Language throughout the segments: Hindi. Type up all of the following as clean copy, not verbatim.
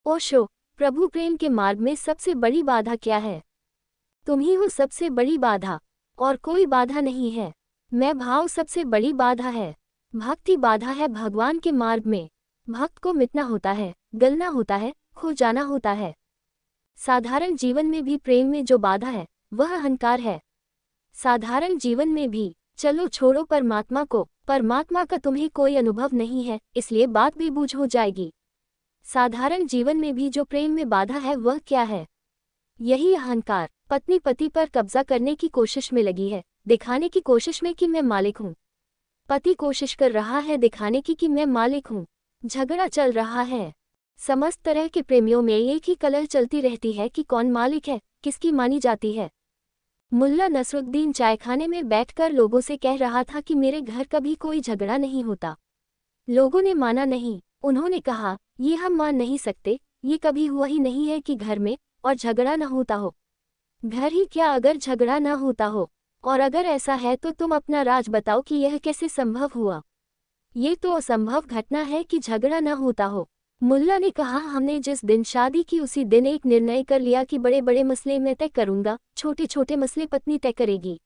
ओशो, प्रभु प्रेम के मार्ग में सबसे बड़ी बाधा क्या है? तुम ही हो सबसे बड़ी बाधा, और कोई बाधा नहीं है। मैं भाव सबसे बड़ी बाधा है। भक्ति बाधा है भगवान के मार्ग में। भक्त को मिटना होता है, गलना होता है, खो जाना होता है। साधारण जीवन में भी प्रेम में जो बाधा है वह अहंकार है। साधारण जीवन में भी, चलो छोड़ो परमात्मा को, परमात्मा का तुम्हें कोई अनुभव नहीं है, इसलिए बात भी बूझ हो जाएगी। साधारण जीवन में भी जो प्रेम में बाधा है वह क्या है? यही अहंकार। पत्नी पति पर कब्जा करने की कोशिश में लगी है, दिखाने की कोशिश में कि मैं मालिक हूँ। पति कोशिश कर रहा है दिखाने की कि मैं मालिक हूँ। झगड़ा चल रहा है। समस्त तरह के प्रेमियों में एक ही कलह चलती रहती है कि कौन मालिक है, किसकी मानी जाती है। मुल्ला नसरुद्दीन चायखाने में बैठकर लोगों से कह रहा था कि मेरे घर कभी कोई झगड़ा नहीं होता। लोगों ने माना नहीं। उन्होंने कहा, ये हम मान नहीं सकते, ये कभी हुआ ही नहीं है कि घर में और झगड़ा न होता हो। घर ही क्या अगर झगड़ा न होता हो, और अगर ऐसा है तो तुम अपना राज बताओ कि यह कैसे संभव हुआ। ये तो असंभव घटना है कि झगड़ा न होता हो। मुल्ला ने कहा, हमने जिस दिन शादी की उसी दिन एक निर्णय कर लिया कि बड़े बड़े मसले मैं तय करूंगा, छोटे छोटे मसले पत्नी तय करेगी।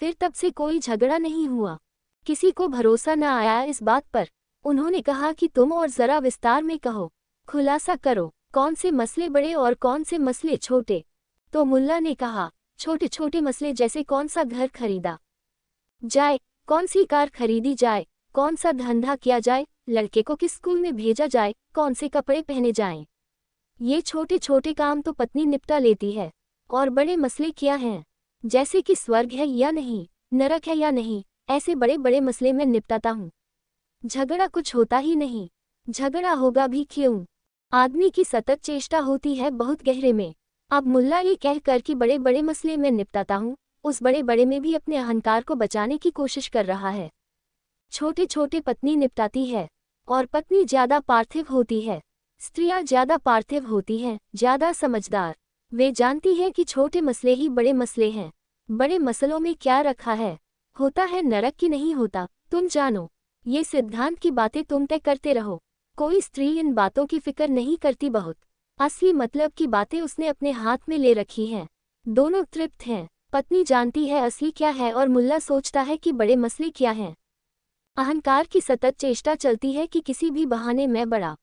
फिर तब से कोई झगड़ा नहीं हुआ। किसी को भरोसा न आया इस बात पर। उन्होंने कहा कि तुम और जरा विस्तार में कहो, खुलासा करो, कौन से मसले बड़े और कौन से मसले छोटे। तो मुल्ला ने कहा, छोटे छोटे मसले जैसे कौन सा घर खरीदा जाए, कौन सी कार खरीदी जाए, कौन सा धंधा किया जाए, लड़के को किस स्कूल में भेजा जाए, कौन से कपड़े पहने जाएं। ये छोटे छोटे काम तो पत्नी निपटा लेती है। और बड़े मसले क्या हैं, जैसे कि स्वर्ग है या नहीं, नरक है या नहीं, ऐसे बड़े बड़े मसले मैं निपटाता हूँ। झगड़ा कुछ होता ही नहीं। झगड़ा होगा भी क्यों? आदमी की सतत चेष्टा होती है बहुत गहरे में। अब मुल्ला ये कहकर कि बड़े बड़े मसले मैं निपटाता हूँ, उस बड़े बड़े में भी अपने अहंकार को बचाने की कोशिश कर रहा है। छोटे छोटे पत्नी निपटाती है, और पत्नी ज्यादा पार्थिव होती है। स्त्रियां ज्यादा पार्थिव होती हैं, ज्यादा समझदार। वे जानती हैं कि छोटे मसले ही बड़े मसले हैं। बड़े मसलों में क्या रखा है, होता है नरक की नहीं होता, तुम जानो। ये सिद्धांत की बातें तुम तय करते रहो। कोई स्त्री इन बातों की फिक्र नहीं करती। बहुत असली मतलब की बातें उसने अपने हाथ में ले रखी हैं। दोनों तृप्त हैं। पत्नी जानती है असली क्या है और मुल्ला सोचता है कि बड़े मसले क्या हैं। अहंकार की सतत चेष्टा चलती है कि किसी भी बहाने मैं बड़ा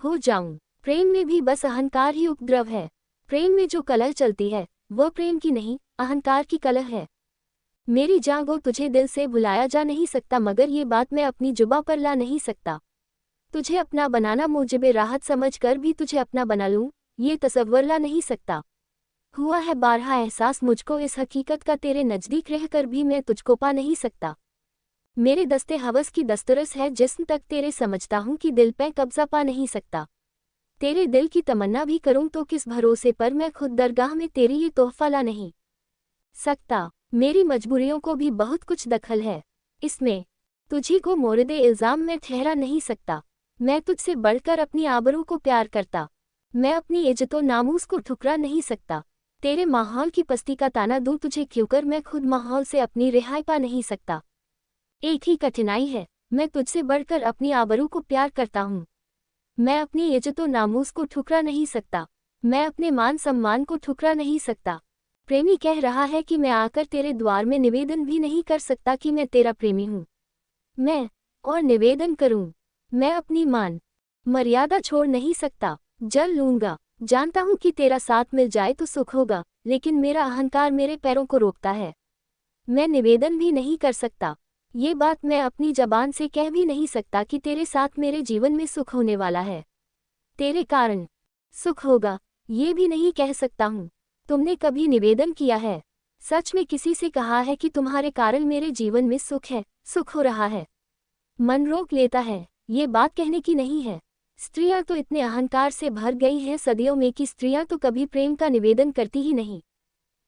हो जाऊं। प्रेम में भी बस अहंकार ही उपद्रव है। प्रेम में जो कलह चलती है वह प्रेम की नहीं, अहंकार की कलह है। मेरी जागो तुझे दिल से भुलाया जा नहीं सकता, मगर ये बात मैं अपनी जुबां पर ला नहीं सकता। तुझे अपना बनाना मुझे राहत समझ कर भी तुझे अपना बना लूं, ये तसव्वुर ला नहीं सकता। हुआ है बारहा एहसास मुझको इस हकीकत का, तेरे नज़दीक रहकर भी मैं तुझको पा नहीं सकता। मेरे दस्ते हवस की दस्तरस है जिस्म तक तेरे, समझता हूँ कि दिल पे कब्जा पा नहीं सकता। तेरे दिल की तमन्ना भी करूँ तो किस भरोसे पर मैं खुद दरगाह में तेरी ये तोहफा ला नहीं सकता। मेरी मजबूरियों को भी बहुत कुछ दखल है इसमें। तुझी को मोरदे इल्ज़ाम में ठहरा नहीं सकता। मैं तुझसे बढ़कर अपनी आबरू को प्यार करता। मैं अपनी इज्जतो नामूस को ठुकरा नहीं सकता। तेरे माहौल की पस्ती का ताना दूं तुझे क्योंकर मैं खुद माहौल से अपनी रिहाई पा नहीं सकता। एक ही कठिनाई है, मैं तुझसे बढ़कर अपनी आबरू को प्यार करता हूँ। मैं अपनी इज्जतो नामूस को ठुकरा नहीं सकता। मैं अपने मान सम्मान को ठुकरा नहीं सकता। प्रेमी कह रहा है कि मैं आकर तेरे द्वार में निवेदन भी नहीं कर सकता कि मैं तेरा प्रेमी हूँ। मैं और निवेदन करूँ, मैं अपनी मान मर्यादा छोड़ नहीं सकता। जल लूंगा। जानता हूँ कि तेरा साथ मिल जाए तो सुख होगा, लेकिन मेरा अहंकार मेरे पैरों को रोकता है। मैं निवेदन भी नहीं कर सकता। ये बात मैं अपनी जबान से कह भी नहीं सकता कि तेरे साथ मेरे जीवन में सुख होने वाला है, तेरे कारण सुख होगा, ये भी नहीं कह सकता हूँ। तुमने कभी निवेदन किया है, सच में किसी से कहा है कि तुम्हारे कारण मेरे जीवन में सुख है, सुख हो रहा है? मन रोक लेता है। ये बात कहने की नहीं है। स्त्रियां तो इतने अहंकार से भर गई हैं सदियों में कि स्त्रियां तो कभी प्रेम का निवेदन करती ही नहीं।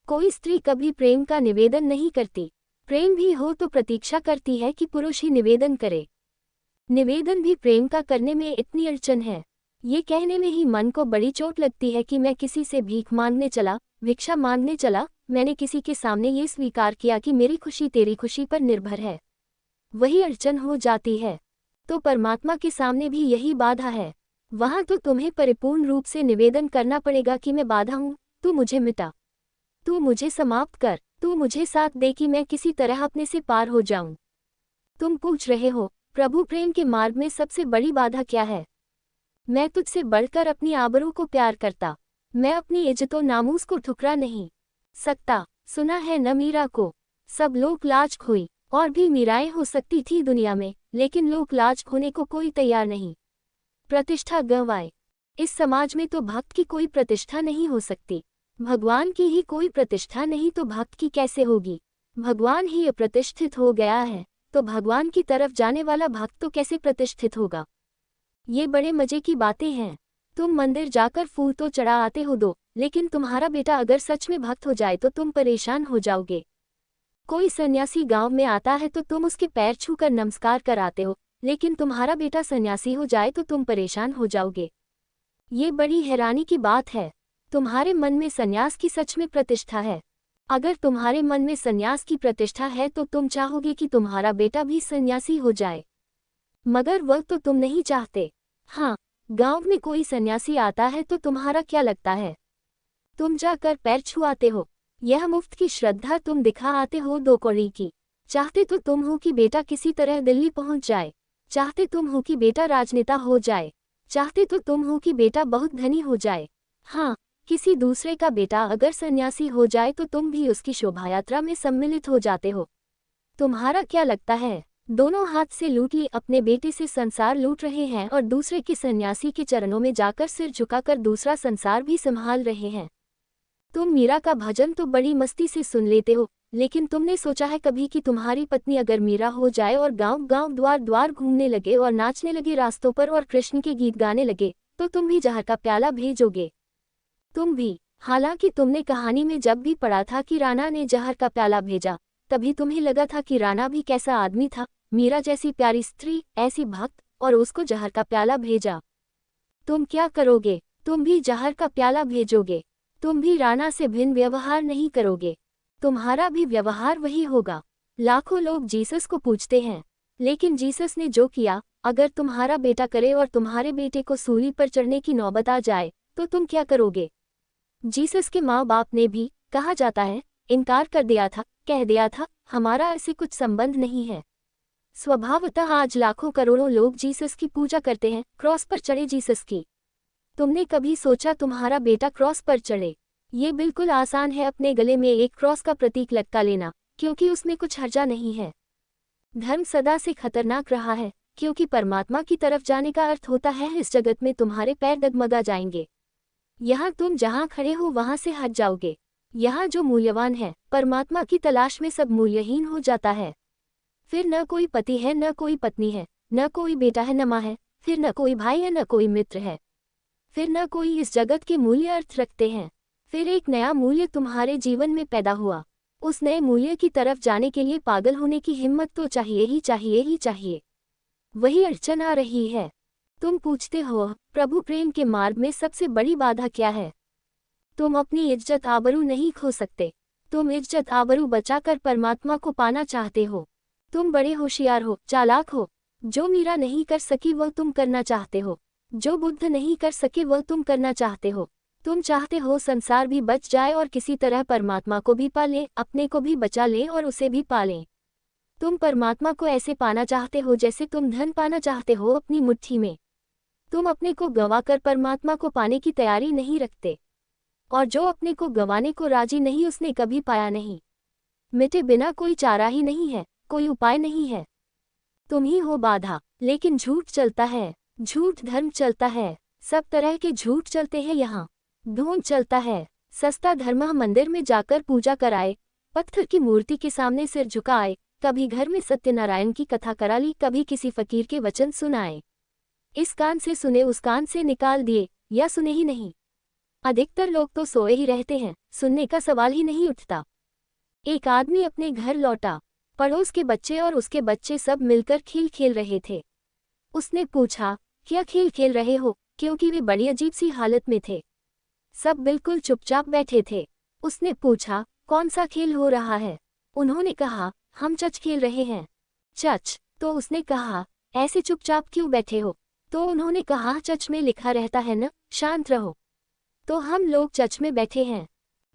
कोई स्त्री कभी प्रेम का निवेदन नहीं करती। प्रेम भी हो तो प्रतीक्षा करती है कि पुरुष ही निवेदन करे। निवेदन भी प्रेम का करने में इतनी अड़चन है। ये कहने में ही मन को बड़ी चोट लगती है कि मैं किसी से भीख मांगने चला, भिक्षा मांगने चला, मैंने किसी के सामने ये स्वीकार किया कि मेरी खुशी तेरी खुशी पर निर्भर है। वही अड़चन हो जाती है। तो परमात्मा के सामने भी यही बाधा है। वहां तो तुम्हें परिपूर्ण रूप से निवेदन करना पड़ेगा कि मैं बाधा हूं, तू मुझे मिटा, तू मुझे समाप्त कर, तू मुझे साथ दे कि मैं किसी तरह अपने से पार हो जाऊं। तुम पूछ रहे हो, प्रभु प्रेम के मार्ग में सबसे बड़ी बाधा क्या है? मैं तुझसे बढ़कर अपनी आबरू को प्यार करता, मैं अपनी इज्जतो नामूस को ठुकरा नहीं सकता। सुना है न मीरा को, सब लोग लाज खोई, और भी मीराएं हो सकती थी दुनिया में, लेकिन लोग लाज खोने को कोई तैयार नहीं। प्रतिष्ठा गंवाए, इस समाज में तो भक्त की कोई प्रतिष्ठा नहीं हो सकती। भगवान की ही कोई प्रतिष्ठा नहीं तो भक्त की कैसे होगी? भगवान ही अप्रतिष्ठित हो गया है, तो भगवान की तरफ जाने वाला भक्त तो कैसे प्रतिष्ठित होगा? ये बड़े मजे की बातें हैं। तुम मंदिर जाकर फूल तो चढ़ा आते हो दो, लेकिन तुम्हारा बेटा अगर सच में भक्त हो जाए तो तुम परेशान हो जाओगे। कोई सन्यासी गांव में आता है तो तुम उसके पैर छूकर नमस्कार कराते हो, लेकिन तुम्हारा बेटा सन्यासी हो जाए तो तुम परेशान हो जाओगे। ये बड़ी हैरानी की बात है। तुम्हारे मन में सन्यास की सच में प्रतिष्ठा है। अगर तुम्हारे मन में सन्यास की प्रतिष्ठा है तो तुम चाहोगे कि तुम्हारा बेटा भी सन्यासी हो जाए, मगर वह तो तुम नहीं चाहते। हाँ, गांव में कोई सन्यासी आता है तो तुम्हारा क्या लगता है? तुम जाकर पैर छुआते हो। यह मुफ्त की श्रद्धा तुम दिखा आते हो 2 कौड़ी की। चाहते तो तुम हो कि बेटा किसी तरह दिल्ली पहुंच जाए, चाहते तुम हो कि बेटा राजनेता हो जाए, चाहते तो तुम हो कि बेटा बहुत धनी हो जाए। हाँ, किसी दूसरे का बेटा अगर सन्यासी हो जाए तो तुम भी उसकी शोभायात्रा में सम्मिलित हो जाते हो। तुम्हारा क्या लगता है, दोनों हाथ से लूट ली अपने बेटे से संसार लूट रहे हैं और दूसरे के सन्यासी के चरणों में जाकर सिर झुकाकर दूसरा संसार भी संभाल रहे हैं? तुम मीरा का भजन तो बड़ी मस्ती से सुन लेते हो, लेकिन तुमने सोचा है कभी कि तुम्हारी पत्नी अगर मीरा हो जाए और गांव-गांव द्वार-द्वार घूमने लगे और नाचने लगे रास्तों पर और कृष्ण के गीत गाने लगे, तो तुम भी जहर का प्याला भेजोगे? तुम भी। हालांकि तुमने कहानी में जब भी पढ़ा था कि राणा ने जहर का प्याला भेजा, तभी तुम्हें लगा था कि राणा भी कैसा आदमी था, मीरा जैसी प्यारी स्त्री, ऐसी भक्त, और उसको जहर का प्याला भेजा। तुम क्या करोगे? तुम भी जहर का प्याला भेजोगे। तुम भी राणा से भिन्न व्यवहार नहीं करोगे। तुम्हारा भी व्यवहार वही होगा। लाखों लोग जीसस को पूछते हैं, लेकिन जीसस ने जो किया, अगर तुम्हारा बेटा करे और तुम्हारे बेटे को सूली पर चढ़ने की नौबत आ जाए, तो तुम क्या करोगे? जीसस के माँ बाप ने भी, कहा जाता है, इनकार कर दिया था, कह दिया था, हमारा ऐसे कुछ संबंध नहीं है। स्वभावतः आज लाखों करोड़ों लोग जीसस की पूजा करते हैं, क्रॉस पर चढ़े जीसस की। तुमने कभी सोचा तुम्हारा बेटा क्रॉस पर चढ़े? ये बिल्कुल आसान है अपने गले में एक क्रॉस का प्रतीक लटका लेना, क्योंकि उसमें कुछ हर्जा नहीं है। धर्म सदा से खतरनाक रहा है, क्योंकि परमात्मा की तरफ जाने का अर्थ होता है इस जगत में तुम्हारे पैर डगमगा जाएंगे। यहाँ तुम जहाँ खड़े हो वहाँ से हट जाओगे। यहाँ जो मूल्यवान है, परमात्मा की तलाश में सब मूल्यहीन हो जाता है। फिर न कोई पति है, न कोई पत्नी है, न कोई बेटा है, न माँ है, फिर न कोई भाई है, न कोई मित्र है, फिर न कोई इस जगत के मूल्य अर्थ रखते हैं। फिर एक नया मूल्य तुम्हारे जीवन में पैदा हुआ। उस नए मूल्य की तरफ जाने के लिए पागल होने की हिम्मत तो चाहिए ही चाहिए ही चाहिए। वही अड़चन आ रही है। तुम पूछते हो, प्रभु प्रेम के मार्ग में सबसे बड़ी बाधा क्या है? तुम अपनी इज्जत आबरू नहीं खो सकते। तुम इज्जत आबरू बचाकर परमात्मा को पाना चाहते हो। तुम बड़े होशियार हो, चालाक हो। जो मीरा नहीं कर सकी वह तुम करना चाहते हो, जो बुद्ध नहीं कर सके वह तुम करना चाहते हो। तुम चाहते हो संसार भी बच जाए और किसी तरह परमात्मा को भी पाले, अपने को भी बचा ले और उसे भी पालें। तुम परमात्मा को ऐसे पाना चाहते हो जैसे तुम धन पाना चाहते हो अपनी मुट्ठी में। तुम अपने को गंवाकर परमात्मा को पाने की तैयारी नहीं रखते, और जो अपने को गंवाने को राजी नहीं उसने कभी पाया नहीं। मिटे बिना कोई चारा ही नहीं है, कोई उपाय नहीं है। तुम ही हो बाधा। लेकिन झूठ चलता है, झूठ धर्म चलता है, सब तरह के झूठ चलते हैं यहाँ। ढोंग चलता है, सस्ता धर्म मंदिर में जाकर पूजा कराए, पत्थर की मूर्ति के सामने सिर झुकाए, कभी घर में सत्यनारायण की कथा करा ली, कभी किसी फकीर के वचन सुनाए। इस कान से सुने उस कान से निकाल दिए, या सुने ही नहीं। अधिकतर लोग तो सोए ही रहते हैं, सुनने का सवाल ही नहीं उठता। एक आदमी अपने घर लौटा, पड़ोस के बच्चे और उसके बच्चे सब मिलकर खेल खेल रहे थे। उसने पूछा, क्या खेल खेल रहे हो? क्योंकि वे बड़ी अजीब सी हालत में थे। सब बिल्कुल चुपचाप बैठे थे। उसने पूछा, कौन सा खेल हो रहा है? उन्होंने कहा, हम चच खेल रहे हैं। चच? तो उसने कहा, ऐसे चुपचाप क्यों बैठे हो? तो उन्होंने कहा, चर्च में लिखा रहता है न, शांत रहो। तो हम लोग चर्च में बैठे हैं।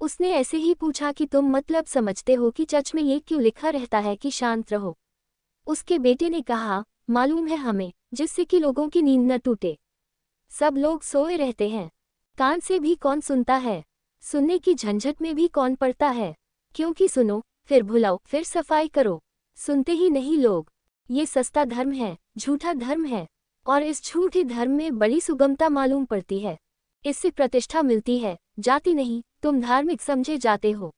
उसने ऐसे ही पूछा कि तुम मतलब समझते हो कि चर्च में ये क्यों लिखा रहता है कि शांत रहो। उसके बेटे ने कहा, मालूम है हमें, जिससे कि लोगों की नींद न टूटे। सब लोग सोए रहते हैं। कान से भी कौन सुनता है, सुनने की झंझट में भी कौन पड़ता है। क्योंकि सुनो, फिर भुलाओ, फिर सफाई करो, सुनते ही नहीं लोग। ये सस्ता धर्म है, झूठा धर्म है, और इस झूठे धर्म में बड़ी सुगमता मालूम पड़ती है। इससे प्रतिष्ठा मिलती है, जाति नहीं, तुम धार्मिक समझे जाते हो।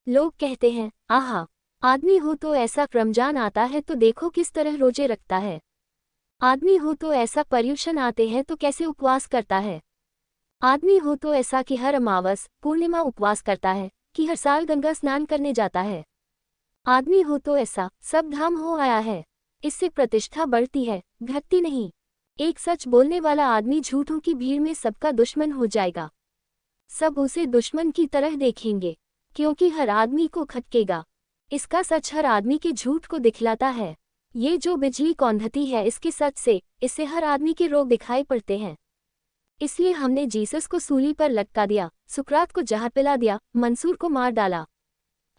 लोग कहते हैं, आहा, आदमी हो तो ऐसा रमजान आता है तो देखो किस तरह रोजे रखता है। आदमी हो तो ऐसा पर्युषण आते हैं तो कैसे उपवास करता है। आदमी हो तो ऐसा कि हर अमावस पूर्णिमा उपवास करता है, कि हर साल गंगा स्नान करने जाता है। आदमी हो तो ऐसा सब धाम हो आया है। इससे प्रतिष्ठा बढ़ती है, घटती नहीं। एक सच बोलने वाला आदमी झूठों की भीड़ में सबका दुश्मन हो जाएगा। सब उसे दुश्मन की तरह देखेंगे, क्योंकि हर आदमी को खटकेगा। इसका सच हर आदमी के झूठ को दिखलाता है। ये जो बिजली कौंधती है इसके सच से, इससे हर आदमी के रोग दिखाई पड़ते हैं। इसलिए हमने जीसस को सूली पर लटका दिया, सुकरात को जहर पिला दिया, मंसूर को मार डाला।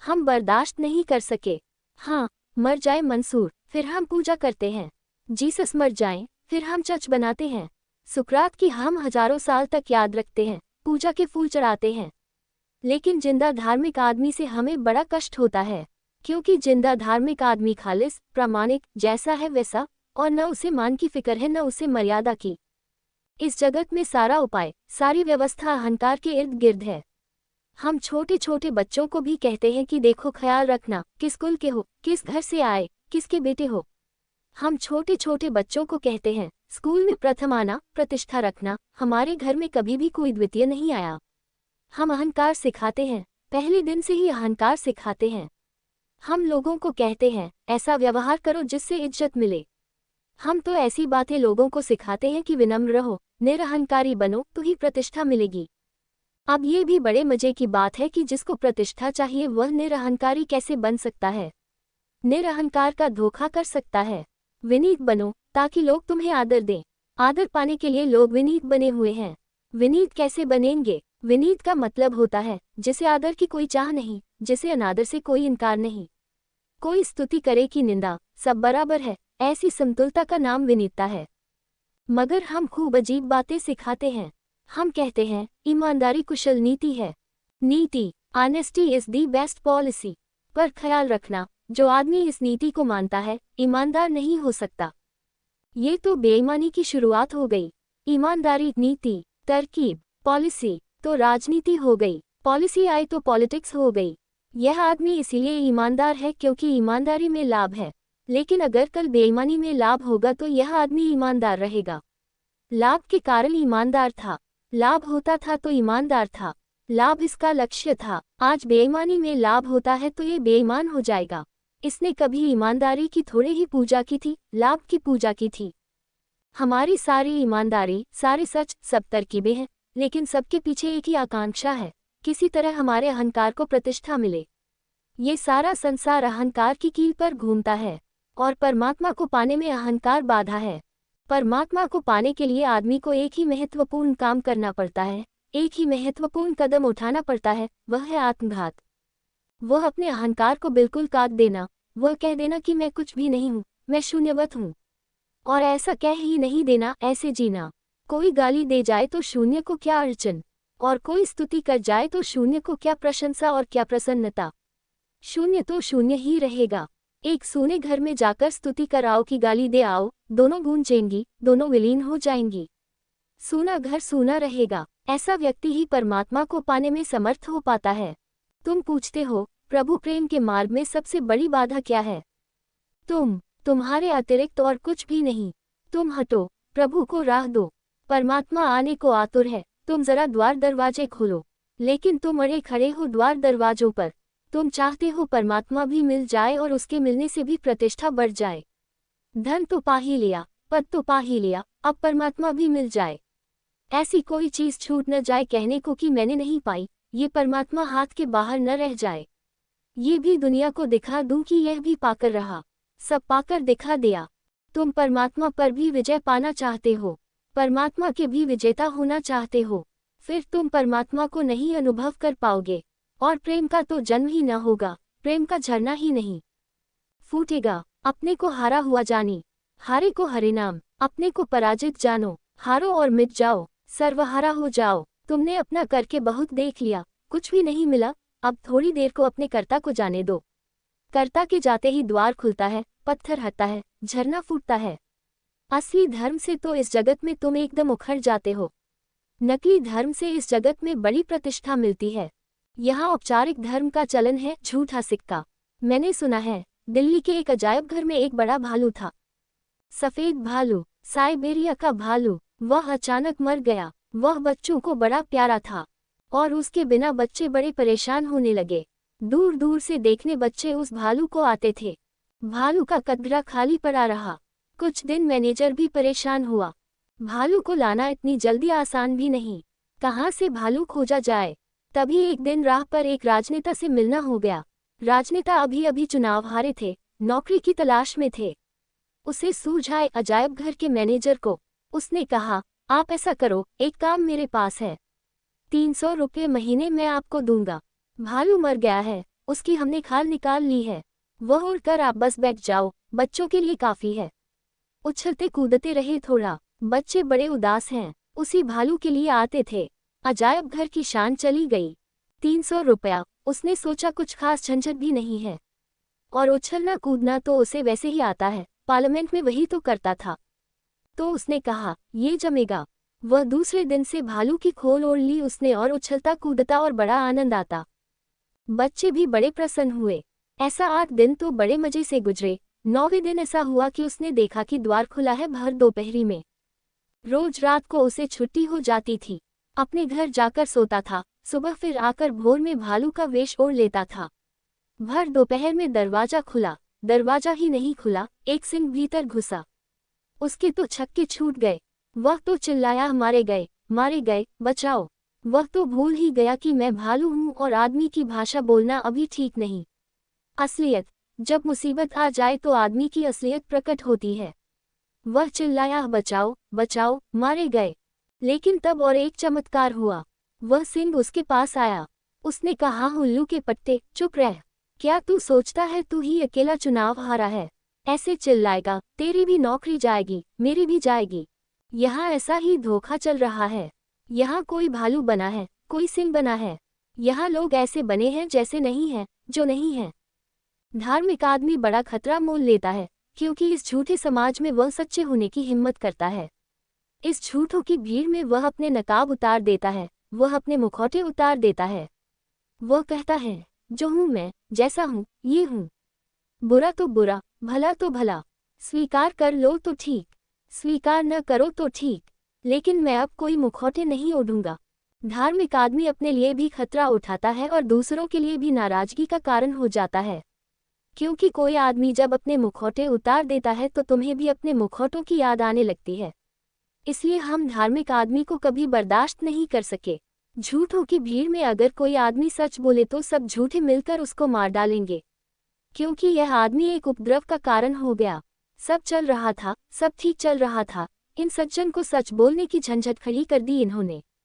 हम बर्दाश्त नहीं कर सके। हाँ, मर जाए मंसूर, फिर हम पूजा करते हैं। जीसस मर जाएं, फिर हम चर्च बनाते हैं। सुकरात की हम हजारों साल तक याद रखते हैं, पूजा के फूल चढ़ाते हैं। लेकिन जिंदा धार्मिक आदमी से हमें बड़ा कष्ट होता है, क्योंकि जिंदा धार्मिक आदमी खालिस, प्रामाणिक, जैसा है वैसा, और न उसे मान की फिक्र है न उसे मर्यादा की। इस जगत में सारा उपाय, सारी व्यवस्था अहंकार के इर्द गिर्द है। हम छोटे छोटे बच्चों को भी कहते हैं कि देखो, ख्याल रखना, किस कुल के हो, किस घर से आए, किसके बेटे हो। हम छोटे छोटे बच्चों को कहते हैं, स्कूल में प्रथम आना, प्रतिष्ठा रखना। हमारे घर में कभी भी कोई द्वितीय नहीं आया। हम अहंकार सिखाते हैं, पहले दिन से ही अहंकार सिखाते हैं। हम लोगों को कहते हैं, ऐसा व्यवहार करो जिससे इज्जत मिले। हम तो ऐसी बातें लोगों को सिखाते हैं कि विनम्र रहो, निरअहंकारी बनो तो ही प्रतिष्ठा मिलेगी। अब ये भी बड़े मजे की बात है कि जिसको प्रतिष्ठा चाहिए वह निरअहंकारी कैसे बन सकता है, निरअहंकार का धोखा कर सकता है। विनीत बनो ताकि लोग तुम्हें आदर दें। आदर पाने के लिए लोग विनीत बने हुए हैं। विनीत कैसे बनेंगे? विनीत का मतलब होता है जिसे आदर की कोई चाह नहीं, जिसे अनादर से कोई इनकार नहीं, कोई स्तुति करे कि निंदा, सब बराबर है। ऐसी समतुलता का नाम विनीतता है। मगर हम खूब अजीब बातें सिखाते हैं। हम कहते हैं, ईमानदारी कुशल नीति है। नीति, honesty is the best policy. पर ख्याल रखना, जो आदमी इस नीति को मानता है, ईमानदार नहीं हो सकता। ये तो बेईमानी की शुरुआत हो गई। ईमानदारी, नीति, तरकीब, पॉलिसी तो राजनीति हो गई। पॉलिसी आई तो पॉलिटिक्स हो गई। यह आदमी इसीलिए ईमानदार है क्योंकि ईमानदारी में लाभ है। लेकिन अगर कल बेईमानी में लाभ होगा तो यह आदमी ईमानदार रहेगा। लाभ के कारण ईमानदार था, लाभ होता था तो ईमानदार था, लाभ इसका लक्ष्य था। आज बेईमानी में लाभ होता है तो ये बेईमान हो जाएगा। इसने कभी ईमानदारी की थोड़े ही पूजा की थी, लाभ की पूजा की थी। हमारी सारी ईमानदारी, सारे सच, सब तरकीबें हैं, लेकिन सबके पीछे एक ही आकांक्षा है, किसी तरह हमारे अहंकार को प्रतिष्ठा मिले। ये सारा संसार अहंकार की कील पर घूमता है और परमात्मा को पाने में अहंकार बाधा है। परमात्मा को पाने के लिए आदमी को एक ही महत्वपूर्ण काम करना पड़ता है, एक ही महत्वपूर्ण कदम उठाना पड़ता है, वह है आत्मघात। वह अपने अहंकार को बिल्कुल काट देना, वह कह देना कि मैं कुछ भी नहीं हूँ, मैं शून्यवत हूँ। और ऐसा कह ही नहीं देना, ऐसे जीना। कोई गाली दे जाए तो शून्य को क्या अड़चन, और कोई स्तुति कर जाए तो शून्य को क्या प्रशंसा और क्या प्रसन्नता। शून्य तो शून्य ही रहेगा। एक सूने घर में जाकर स्तुति कराओ कि गाली दे आओ, दोनों गूंजेंगी, दोनों विलीन हो जाएंगी। सूना घर सूना रहेगा। ऐसा व्यक्ति ही परमात्मा को पाने में समर्थ हो पाता है। तुम पूछते हो, प्रभु प्रेम के मार्ग में सबसे बड़ी बाधा क्या है? तुम्हारे अतिरिक्त और कुछ भी नहीं। तुम हटो, प्रभु को राह दो। परमात्मा आने को आतुर है, तुम जरा द्वार दरवाजे खोलो। लेकिन तुम अड़े खड़े हो द्वार दरवाजों पर। तुम चाहते हो परमात्मा भी मिल जाए और उसके मिलने से भी प्रतिष्ठा बढ़ जाए। धन तो पा ही लिया, पद तो पा ही लिया, अब परमात्मा भी मिल जाए। ऐसी कोई चीज छूट न जाए कहने को कि मैंने नहीं पाई, ये परमात्मा हाथ के बाहर न रह जाए। ये भी दुनिया को दिखा दूं कि यह भी पाकर रहा, सब पाकर दिखा दिया। तुम परमात्मा पर भी विजय पाना चाहते हो, परमात्मा के भी विजेता होना चाहते हो, फिर तुम परमात्मा को नहीं अनुभव कर पाओगे, और प्रेम का तो जन्म ही न होगा, प्रेम का झरना ही नहीं फूटेगा। अपने को हारा हुआ जानी, हारे को हरे नाम, अपने को पराजित जानो, हारो और मिट जाओ, सर्वहारा हो जाओ। तुमने अपना करके बहुत देख लिया, कुछ भी नहीं मिला, अब थोड़ी देर को अपने कर्ता को जाने दो। कर्ता के जाते ही द्वार खुलता है, पत्थर हटता है, झरना फूटता है। असली धर्म से तो इस जगत में तुम एकदम उखड़ जाते हो, नकली धर्म से इस जगत में बड़ी प्रतिष्ठा मिलती है। यहाँ औपचारिक धर्म का चलन है झूठा सिक्का। मैंने सुना है दिल्ली के एक अजायब घर में एक बड़ा भालू था, सफेद भालू, साइबेरिया का भालू। वह अचानक मर गया। वह बच्चों को बड़ा प्यारा था और उसके बिना बच्चे बड़े परेशान होने लगे। दूर दूर से देखने बच्चे उस भालू को आते थे। भालू का कटघरा खाली पड़ा रहा। कुछ दिन मैनेजर भी परेशान हुआ। भालू को लाना इतनी जल्दी आसान भी नहीं, कहाँ से भालू खोजा जाए। तभी एक दिन राह पर एक राजनेता से मिलना हो गया। राजनेता अभी अभी चुनाव हारे थे, नौकरी की तलाश में थे। उसे सूझ आए अजायब घर के मैनेजर को। उसने कहा, आप ऐसा करो, एक काम मेरे पास है, 300 रुपये महीने मैं आपको दूंगा। भालू मर गया है, उसकी हमने खाल निकाल ली है, वह उड़कर आप बस बैठ जाओ, बच्चों के लिए काफी है। उछलते कूदते रहे थोड़ा, बच्चे बड़े उदास हैं, उसी भालू के लिए आते थे। अजायब घर की शान चली गई। 300 रुपया, उसने सोचा कुछ खास झंझट भी नहीं है, और उछलना कूदना तो उसे वैसे ही आता है, पार्लियामेंट में वही तो करता था। तो उसने कहा, ये जमेगा। वह दूसरे दिन से भालू की खोल ओढ़ ली उसने और उछलता कूदता और बड़ा आनंद आता। बच्चे भी बड़े प्रसन्न हुए। ऐसा 8 दिन तो बड़े मजे से गुजरे। 9वें दिन ऐसा हुआ कि उसने देखा कि द्वार खुला है भर दोपहरी में। रोज रात को उसे छुट्टी हो जाती थी, अपने घर जाकर सोता था, सुबह फिर आकर भोर में भालू का वेश ओढ़ लेता था। भर दोपहर में दरवाजा खुला, दरवाजा ही नहीं खुला, एक सिंह भीतर घुसा। उसके तो छक्के छूट गए। वह तो चिल्लाया, मारे गए, बचाओ। वह तो भूल ही गया कि मैं भालू हूँ और आदमी की भाषा बोलना अभी ठीक नहीं। असलियत, जब मुसीबत आ जाए तो आदमी की असलियत प्रकट होती है। वह चिल्लाया, बचाओ बचाओ, मारे गए। लेकिन तब और एक चमत्कार हुआ। वह सिंह उसके पास आया। उसने कहा, उल्लू के पट्टे, चुप रह। क्या तू सोचता है तू ही अकेला चुनाव हारा है? ऐसे चिल्लाएगा, तेरी भी नौकरी जाएगी, मेरी भी जाएगी। यहाँ ऐसा ही धोखा चल रहा है। यहाँ कोई भालू बना है, कोई सिंह बना है। यहाँ लोग ऐसे बने हैं जैसे नहीं हैं, जो नहीं हैं। धार्मिक आदमी बड़ा खतरा मोल लेता है, क्योंकि इस झूठे समाज में वह सच्चे होने की हिम्मत करता है। इस झूठों की भीड़ में वह अपने नकाब उतार देता है, वह अपने मुखौटे उतार देता है। वह कहता है, जो हूँ मैं, जैसा हूँ, ये हूँ। बुरा तो बुरा, भला तो भला। स्वीकार कर लो तो ठीक, स्वीकार न करो तो ठीक, लेकिन मैं अब कोई मुखौटे नहीं ओढ़ूंगा। धार्मिक आदमी अपने लिए भी खतरा उठाता है और दूसरों के लिए भी नाराजगी का कारण हो जाता है। क्योंकि कोई आदमी जब अपने मुखौटे उतार देता है तो तुम्हें भी अपने मुखौटों की याद आने लगती है। इसलिए हम धार्मिक आदमी को कभी बर्दाश्त नहीं कर सके। झूठों की भीड़ में अगर कोई आदमी सच बोले तो सब झूठे मिलकर उसको मार डालेंगे, क्योंकि यह आदमी एक उपद्रव का कारण हो गया। सब चल रहा था, सब ठीक चल रहा था, इन सज्जन को सच बोलने की झंझट खड़ी कर दी इन्होंने।